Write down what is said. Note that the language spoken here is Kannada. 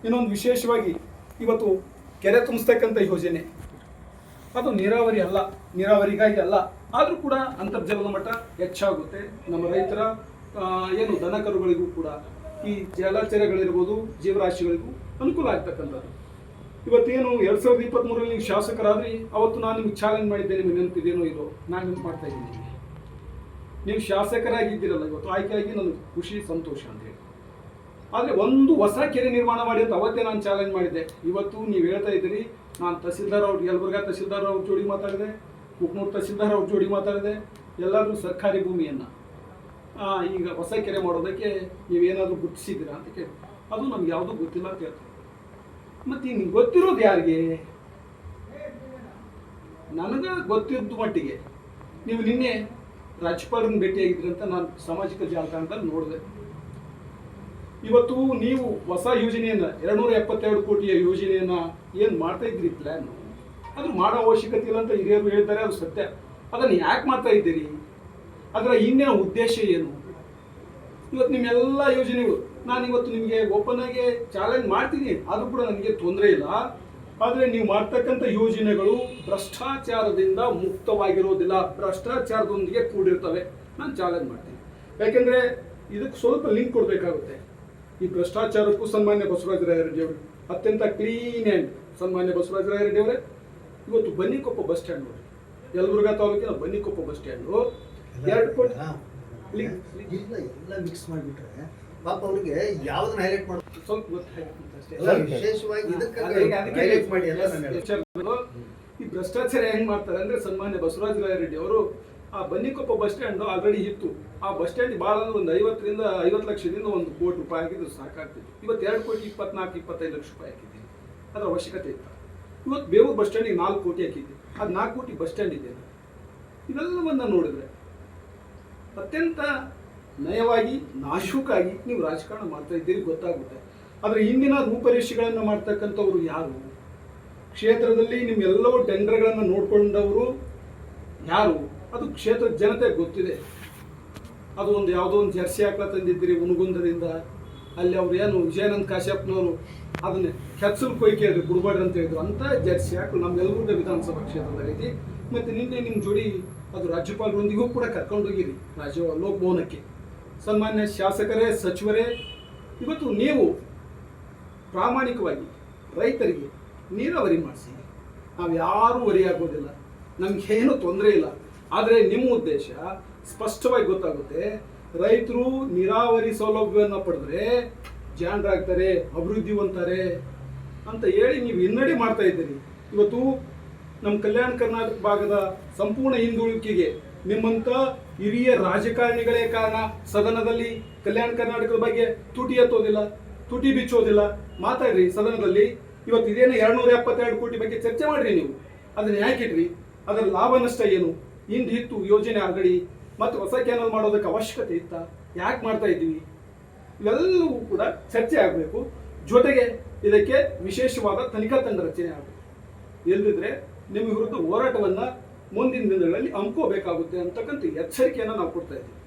ಇನ್ನೊಂದು ವಿಶೇಷವಾಗಿ ಇವತ್ತು ಕೆರೆ ತುಂಬಿಸ್ತಕ್ಕಂಥ ಯೋಜನೆ ಅದು ನೀರಾವರಿ ಅಲ್ಲ, ನೀರಾವರಿಗಾಗಿ ಅಲ್ಲ, ಆದರೂ ಕೂಡ ಅಂತರ್ಜಲದ ಮಟ್ಟ ಹೆಚ್ಚಾಗುತ್ತೆ. ನಮ್ಮ ರೈತರ ಏನು ದನ ಕರುಗಳಿಗೂ ಕೂಡ ಈ ಜಲಚರಗಳಿರ್ಬೋದು ಜೀವರಾಶಿಗಳಿಗೂ ಅನುಕೂಲ ಆಗ್ತಕ್ಕಂಥದ್ದು. ಇವತ್ತೇನು 2023ರಲ್ಲಿ ನೀವು ಶಾಸಕರಾದ್ರಿ, ಅವತ್ತು ನಾನು ನಿಮ್ಗೆ ಚಾಲೆಂಜ್ ಮಾಡಿದ್ದೆ, ನಿಮಗೆ ನೆನಪಿದೇನೋ ಇದು ನಾನು ನೆನಪು ಮಾಡ್ತಾ ಇದ್ದೀನಿ. ನೀವು ಶಾಸಕರಾಗಿದ್ದೀರಲ್ಲ, ಇವತ್ತು ಆಯ್ಕೆಯಾಗಿ ನನಗೆ ಖುಷಿ ಸಂತೋಷ ಅಂತ ಹೇಳಿ. ಆದರೆ ಒಂದು ಹೊಸ ಕೆರೆ ನಿರ್ಮಾಣ ಮಾಡಿ ಅಂತ ಅವತ್ತೇ ನಾನು ಚಾಲೆಂಜ್ ಮಾಡಿದ್ದೆ. ಇವತ್ತು ನೀವು ಹೇಳ್ತಾ ಇದ್ದೀರಿ, ನಾನು ತಹಸೀಲ್ದಾರ್ ಅವ್ರು ಯಲಬುರ್ಗಾ ತಹಸೀಲ್ದಾರ್ ಅವ್ರ ಜೋಡಿ ಮಾತಾಡಿದೆ, ಕುಕ್ನೂರು ತಹಸೀಲ್ದಾರ್ ಅವ್ರ ಜೋಡಿ ಮಾತಾಡಿದೆ. ಎಲ್ಲರೂ ಸರ್ಕಾರಿ ಭೂಮಿಯನ್ನು ಈಗ ಹೊಸ ಕೆರೆ ಮಾಡೋದಕ್ಕೆ ನೀವೇನಾದರೂ ಗುರುತಿಸಿದ್ದೀರಾ ಅಂತ ಕೇಳಿ, ಅದು ನಮ್ಗೆ ಯಾವುದೂ ಗೊತ್ತಿಲ್ಲ ಅಂತ ಹೇಳ್ತಾರೆ. ಮತ್ತು ನಿಮ್ಗೆ ಗೊತ್ತಿರೋದು ಯಾರಿಗೆ? ನನಗೆ ಗೊತ್ತಿದ್ದ ಮಟ್ಟಿಗೆ ನೀವು ನಿನ್ನೆ ರಾಜ್ಯಪಾಲರನ್ನು ಭೇಟಿಯಾಗಿದ್ರಿ ಅಂತ ನಾನು ಸಾಮಾಜಿಕ ಜಾಲತಾಣದಲ್ಲಿ ನೋಡಿದೆ. ಇವತ್ತು ನೀವು ಹೊಸ ಯೋಜನೆಯನ್ನು 272 ಕೋಟಿಯ ಯೋಜನೆಯನ್ನು ಏನು ಮಾಡ್ತಾ ಇದ್ರಿ ಪ್ಲ್ಯಾನು, ಅದು ಮಾಡೋ ಅವಶ್ಯಕತೆ ಇಲ್ಲ ಅಂತ ಹಿರಿಯರು ಹೇಳ್ತಾರೆ, ಅದು ಸತ್ಯ. ಅದನ್ನು ಯಾಕೆ ಮಾಡ್ತಾ ಇದ್ದೀರಿ? ಅದರ ಹಿಂದಿನ ಉದ್ದೇಶ ಏನು? ಇವತ್ತು ನಿಮ್ಮೆಲ್ಲ ಯೋಜನೆಗಳು ನಾನು ಇವತ್ತು ನಿಮಗೆ ಓಪನ್ ಆಗಿ ಚಾಲೆಂಜ್ ಮಾಡ್ತೀನಿ, ಅದು ಕೂಡ ನನಗೆ ತೊಂದರೆ ಇಲ್ಲ. ಆದರೆ ನೀವು ಮಾಡ್ತಕ್ಕಂಥ ಯೋಜನೆಗಳು ಭ್ರಷ್ಟಾಚಾರದಿಂದ ಮುಕ್ತವಾಗಿರೋದಿಲ್ಲ, ಭ್ರಷ್ಟಾಚಾರದೊಂದಿಗೆ ಕೂಡಿರ್ತವೆ. ನಾನು ಚಾಲೆಂಜ್ ಮಾಡ್ತೀನಿ. ಯಾಕೆಂದರೆ ಇದಕ್ಕೆ ಸ್ವಲ್ಪ ಲಿಂಕ್ ಕೊಡಬೇಕಾಗುತ್ತೆ. ಈ ಭ್ರಷ್ಟಾಚಾರಕ್ಕೂ ಸನ್ಮಾನ್ಯ ಬಸವರಾಜರಾಯ ರೆಡ್ಡಿ ಅವರು ಅತ್ಯಂತ ಕ್ಲೀನ್ ಆ್ಯಂಡ್ ಸನ್ಮಾನ್ಯ ಬಸವರಾಜರಾಯ ರೆಡ್ಡಿ ಅವರೇ, ಇವತ್ತು ಬನ್ನಿಕೊಪ್ಪ ಬಸ್ ಸ್ಟ್ಯಾಂಡ್ ನೋಡಿ, ಯಲಬುರ್ಗಾ ತಾಲೂಕಿನ ಬನ್ನಿಕೊಪ್ಪ ಬಸ್ ಸ್ಟ್ಯಾಂಡು 2 ಕೋಟಿ ಎಲ್ಲ ಮಿಕ್ಸ್ ಮಾಡಿಬಿಟ್ರೆ ಪಾಪ ಅವ್ರಿಗೆ ಯಾವ್ದನ್ನ ಹೈಲೈಟ್ ಮಾಡೋದು ಸ್ವಲ್ಪ ಗೊತ್ತಾಯ್ತು. ವಿಶೇಷವಾಗಿ ಈ ಭ್ರಷ್ಟಾಚಾರ ಹೆಂಗ್ ಮಾಡ್ತಾರೆ ಅಂದ್ರೆ, ಸನ್ಮಾನ್ಯ ಬಸವರಾಜರಾಯ ರೆಡ್ಡಿ ಅವರು ಆ ಬನ್ನಿಕೊಪ್ಪ ಬಸ್ ಸ್ಟ್ಯಾಂಡ್ ಆಲ್ರೆಡಿ ಇತ್ತು. ಆ ಬಸ್ ಸ್ಟ್ಯಾಂಡ್ ಭಾಳ ಒಂದು 50 ಲಕ್ಷದಿಂದ 1 ಕೋಟಿ ರೂಪಾಯಿ ಆಗಿದ್ದು ಸಾಕಾಗ್ತಿತ್ತು. ಇವತ್ತು 2 ಕೋಟಿ 24-25 ಲಕ್ಷ ರೂಪಾಯಿ ಹಾಕಿದ್ದೀವಿ, ಅದರ ಅವಶ್ಯಕತೆ ಇತ್ತು. ಇವತ್ತು ಬೇವೂರು ಬಸ್ ಸ್ಟ್ಯಾಂಡಿಗೆ 4 ಕೋಟಿ ಹಾಕಿದ್ದೀವಿ, ಅದು 4 ಕೋಟಿ ಬಸ್ ಸ್ಟ್ಯಾಂಡ್ ಇದೆ. ಇವೆಲ್ಲವನ್ನ ನೋಡಿದ್ರೆ ಅತ್ಯಂತ ನಯವಾಗಿ ನಾಶುಕಾಗಿ ನೀವು ರಾಜಕಾರಣ ಮಾಡ್ತಾ ಇದ್ದೀರಿ ಗೊತ್ತಾಗುತ್ತೆ. ಆದರೆ ಹಿಂದಿನ ರೂಪರೇಷೆಗಳನ್ನು ಮಾಡ್ತಕ್ಕಂಥವ್ರು ಯಾರು? ಕ್ಷೇತ್ರದಲ್ಲಿ ನಿಮ್ಮೆಲ್ಲವೂ ಟೆಂಡರ್ಗಳನ್ನು ನೋಡ್ಕೊಂಡವರು ಯಾರು? ಅದು ಕ್ಷೇತ್ರದ ಜನತೆ ಗೊತ್ತಿದೆ. ಅದು ಒಂದು ಯಾವುದೋ ಒಂದು ಜರ್ಸಿ ಹಾಕ್ಲ ತಂದಿದ್ದೀರಿ ಉನಗುಂದದಿಂದ, ಅಲ್ಲಿ ಅವ್ರು ಏನು ವಿಜಯಾನಂದ ಕಾಶ್ಯಪ್ನವರು ಅದನ್ನೇ ಕೆಚ್ಚಲು ಕೊಯ್ಕೇಳ್ರಿ ಬಿಡ್ಬೇಡ್ರಿ ಅಂತ ಹೇಳಿದ್ರು. ಅಂತ ಜರ್ಸಿ ಹಾಕಲು ನಮ್ಮೆಲ್ಲರಿಗೂ ವಿಧಾನಸಭಾ ಕ್ಷೇತ್ರದಾಗೈತಿ. ಮತ್ತು ನಿನ್ನೆ ನಿಮ್ಮ ಜೋಡಿ ಅದು ರಾಜ್ಯಪಾಲರೊಂದಿಗೂ ಕೂಡ ಕರ್ಕೊಂಡೋಗಿರಿ ಲೋಕಭವನಕ್ಕೆ. ಸನ್ಮಾನ್ಯ ಶಾಸಕರೇ, ಸಚಿವರೇ, ಇವತ್ತು ನೀವು ಪ್ರಾಮಾಣಿಕವಾಗಿ ರೈತರಿಗೆ ನೀರಾವರಿ ಮಾಡಿಸಿ, ನಾವು ಯಾರೂ ವರಿಯಾಗೋದಿಲ್ಲ, ನಮಗೇನು ತೊಂದರೆ ಇಲ್ಲ. ಆದರೆ ನಿಮ್ಮ ಉದ್ದೇಶ ಸ್ಪಷ್ಟವಾಗಿ ಗೊತ್ತಾಗುತ್ತೆ. ರೈತರು ನೀರಾವರಿ ಸೌಲಭ್ಯವನ್ನು ಪಡೆದ್ರೆ ಜಾಣರಾಗ್ತಾರೆ, ಅಭಿವೃದ್ಧಿವಂತಾರೆ ಅಂತ ಹೇಳಿ ನೀವು ಹಿನ್ನಡೆ ಮಾಡ್ತಾ ಇದ್ದೀರಿ. ಇವತ್ತು ನಮ್ಮ ಕಲ್ಯಾಣ ಕರ್ನಾಟಕ ಭಾಗದ ಸಂಪೂರ್ಣ ಹಿಂದುಳಿಕೆಗೆ ನಿಮ್ಮಂಥ ಹಿರಿಯ ರಾಜಕಾರಣಿಗಳೇ ಕಾರಣ. ಸದನದಲ್ಲಿ ಕಲ್ಯಾಣ ಕರ್ನಾಟಕದ ಬಗ್ಗೆ ತುಟಿ ಎತ್ತೋದಿಲ್ಲ, ತುಟಿ ಬಿಚ್ಚೋದಿಲ್ಲ. ಮಾತಾಡ್ರಿ ಸದನದಲ್ಲಿ. ಇವತ್ತು ಇದೇನು 272 ಕೋಟಿ ಬಗ್ಗೆ ಚರ್ಚೆ ಮಾಡಿರಿ ನೀವು, ಅದನ್ನು ಯಾಕಿಡ್ರಿ? ಅದರ ಲಾಭ ನಷ್ಟ ಏನು? ಹಿಂದೆ ಇತ್ತು ಯೋಜನೆ ಆಲ್ರೆಡಿ, ಮತ್ತು ಹೊಸ ಕ್ಯಾನಲ್ ಮಾಡೋದಕ್ಕೆ ಅವಶ್ಯಕತೆ ಇತ್ತಾ? ಯಾಕೆ ಮಾಡ್ತಾ ಇದ್ದೀವಿ? ಇವೆಲ್ಲವೂ ಕೂಡ ಚರ್ಚೆ ಆಗಬೇಕು. ಜೊತೆಗೆ ಇದಕ್ಕೆ ವಿಶೇಷವಾದ ತನಿಖಾ ತಂಡ ರಚನೆ ಆಗಬೇಕು. ಇಲ್ಲದಿದ್ದರೆ ನಿಮ್ಮ ವಿರುದ್ಧ ಹೋರಾಟವನ್ನು ಮುಂದಿನ ದಿನಗಳಲ್ಲಿ ಹಮ್ಮಿಕೋಬೇಕಾಗುತ್ತೆ ಅಂತಕ್ಕಂಥ ಎಚ್ಚರಿಕೆಯನ್ನು ನಾವು ಕೊಡ್ತಾ ಇದ್ದೀವಿ.